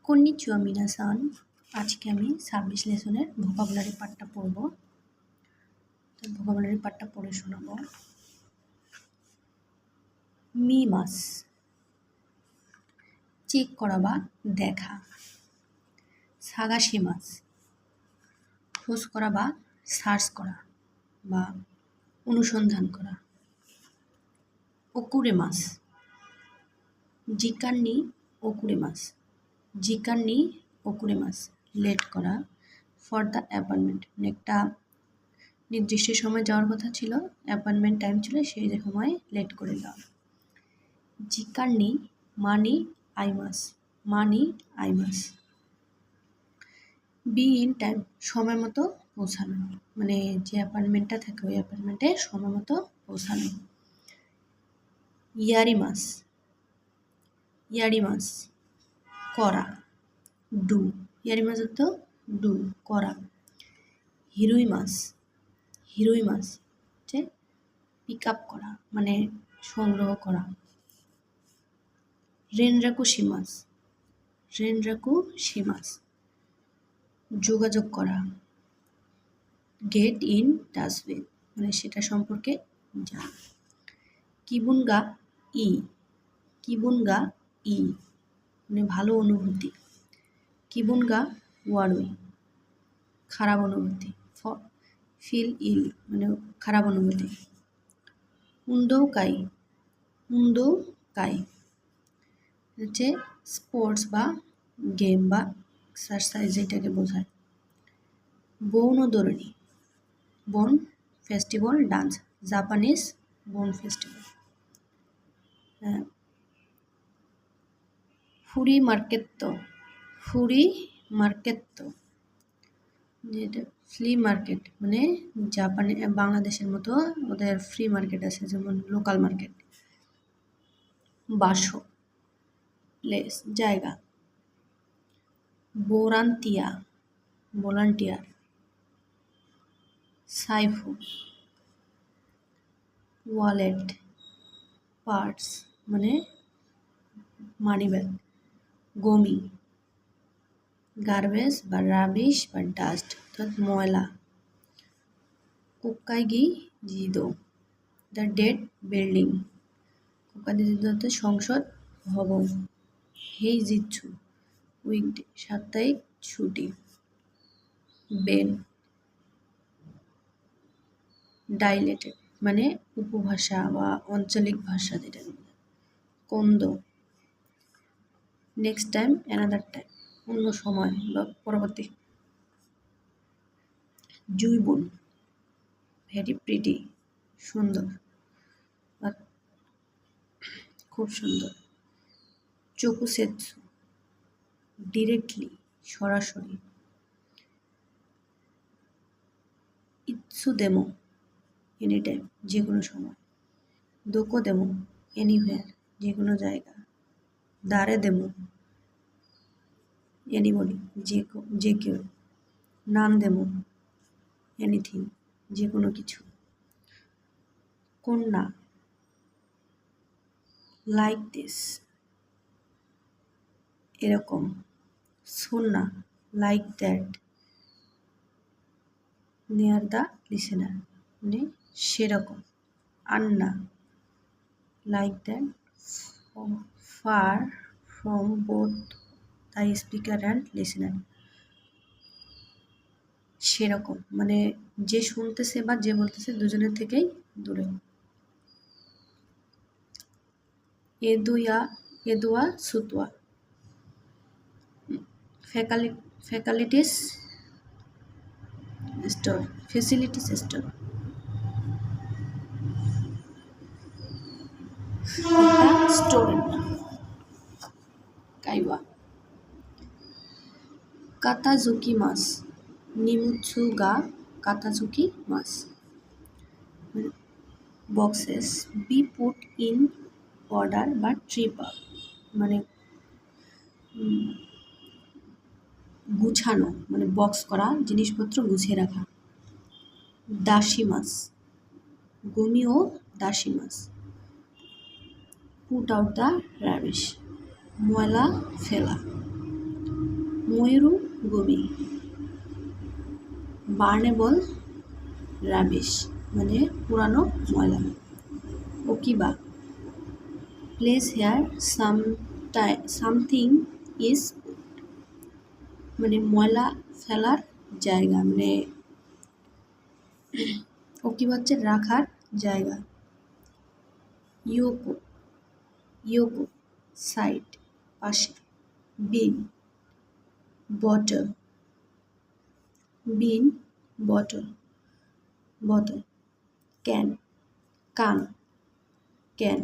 Konnichiwa মিনাসান। আজকে আমি 26 লেসনের vocabulary পার্টটা পড়ব। তো ভোকাবুলারি পার্টটা পড়ে শোনাবো। মিমাস, চেক করা বা দেখা। সাগাশিমাস, খোঁজ করা বা সার্চ করা বা অনুসন্ধান করা। ওকুরেমাস, জিকান্নি ওকুরেমাস, জিকান্নি ওকুরেমাস, লেট করা। ফর দ্য অ্যাপয়েন্টমেন্ট, একটা নির্দিষ্ট সময় যাওয়ার কথা ছিল, অ্যাপয়েন্টমেন্ট টাইম ছিল, সেই সময় লেট করে দেওয়া। জিকান্নি মানি আইমাস, মানি আইমাস। বি ইন টাইম, সময় মতো পৌঁছানো, মানে যে অ্যাপয়েন্টমেন্টটা থাকে ওই অ্যাপয়েন্টমেন্টে সময় মতো পৌঁছানো। ইয়ারিমাস, ইয়ারিমাস করা, ডু। ইয়ারিমাস অর্থ ডু, করা। হিরুইমাস, হিরুইমাস হচ্ছে পিক আপ করা, মানে সংগ্রহ করা। রেনরাকুশিমাস, রেনরাকুশিমাস যোগাযোগ করা। গেট ইন টাচ উইথ, মানে সেটা সম্পর্কে জানা। কিবুনগা ই, কিবুনগা ই মানে ভালো অনুভূতি। কিবুনগা ওয়ারুই, খারাপ অনুভূতি। ফিল ইল মানে খারাপ অনুভূতি। উন্দৌকাই, উন্দৌকাই হচ্ছে স্পোর্টস বা গেম বা এক্সারসাইজ, এটাকে বোঝায়। বৌনদরণী, বন ফেস্টিভ্যাল ডান্স, জাপানিজ বন ফেস্টিভ্যাল। ফুরি মার্কেত্তো, ফুরি মার্কেত্তো যেটা ফ্লি মার্কেট, মানে জাপানে বাংলাদেশের মতো ওদের ফ্রি মার্কেট আছে, যেমন লোকাল মার্কেট। বাসো প্লেস, জায়গা। বোরান্তিয়া ভলান্টিয়ার। সাইফু ওয়ালেট, পার্টস মানে মানি ব্যাগ। গমি গার্বেজ বা রাবিশ বা ডাস্ট অর্থাৎ ময়লা। কোক্কাইগি জিদো দ্য ডেড বিল্ডিং, কোক্কাইগি জিদো হচ্ছে সংসদ ভবন। হেই জিচ্ছু উইকডে সাপ্তাহিক ছুটি। বেন ডাইলেটেড মানে উপভাষা বা আঞ্চলিক ভাষা যেটা। কোন্দো নেক্সট টাইম, অ্যানাদার টাইম অন্য সময় বা পরবর্তী। জুইবুন ভেরি প্রিটি সুন্দর বা খুব সুন্দর। চকুসেৎসু ডিরেক্টলি সরাসরি। ইৎসু দেমো এনি টাইম যে কোনো সময়। দোকো দেমো এনিহোয়ার যে কোনো জায়গা। দারে দেমো এনিবডি যে কেউ। নান দেমো এনিথিং যে কোনো কিছু। কন্যা লাইক দিস এরকম। সুন্না like that near the listener মানে সেরকম। আন্না like that far from both the speaker and listener, সেরকম মানে যে শুনতেছে বা যে বলতেছে দুজনের থেকেই দূরে। এদুয়া সুতোয়া ফ্যাকালিটিস স্টোর, ফেসিলিটিস স্টোর স্টোরের নাম। কাইওয়া কাতাজুকি মাস নিমুৎসু গা কাতাজুকি মাস boxes be put in order বা ট্রিপ আপ মানে গুছানো, মানে বক্স করা, জিনিসপত্র গুছিয়ে রাখা। দাসী মাছ গমি ও দাসী মাছ। পুট আউট দ্য রাবিশ ময়লা ফেলা। ময়ূরভূমি, বার্নেবল রাবিশ মানে পুরানো ময়লা। ওকিবা, প্লেস হেয়ার সামথিং ইজ মানে ময়লা ফেলার জায়গা, মানে ওকিবা হচ্ছে রাখার জায়গা। ইয়োকো, ইয়োকো সাইড পাশে। বিন, বটল, বিন বটল বোতল। ক্যান, কান, ক্যান।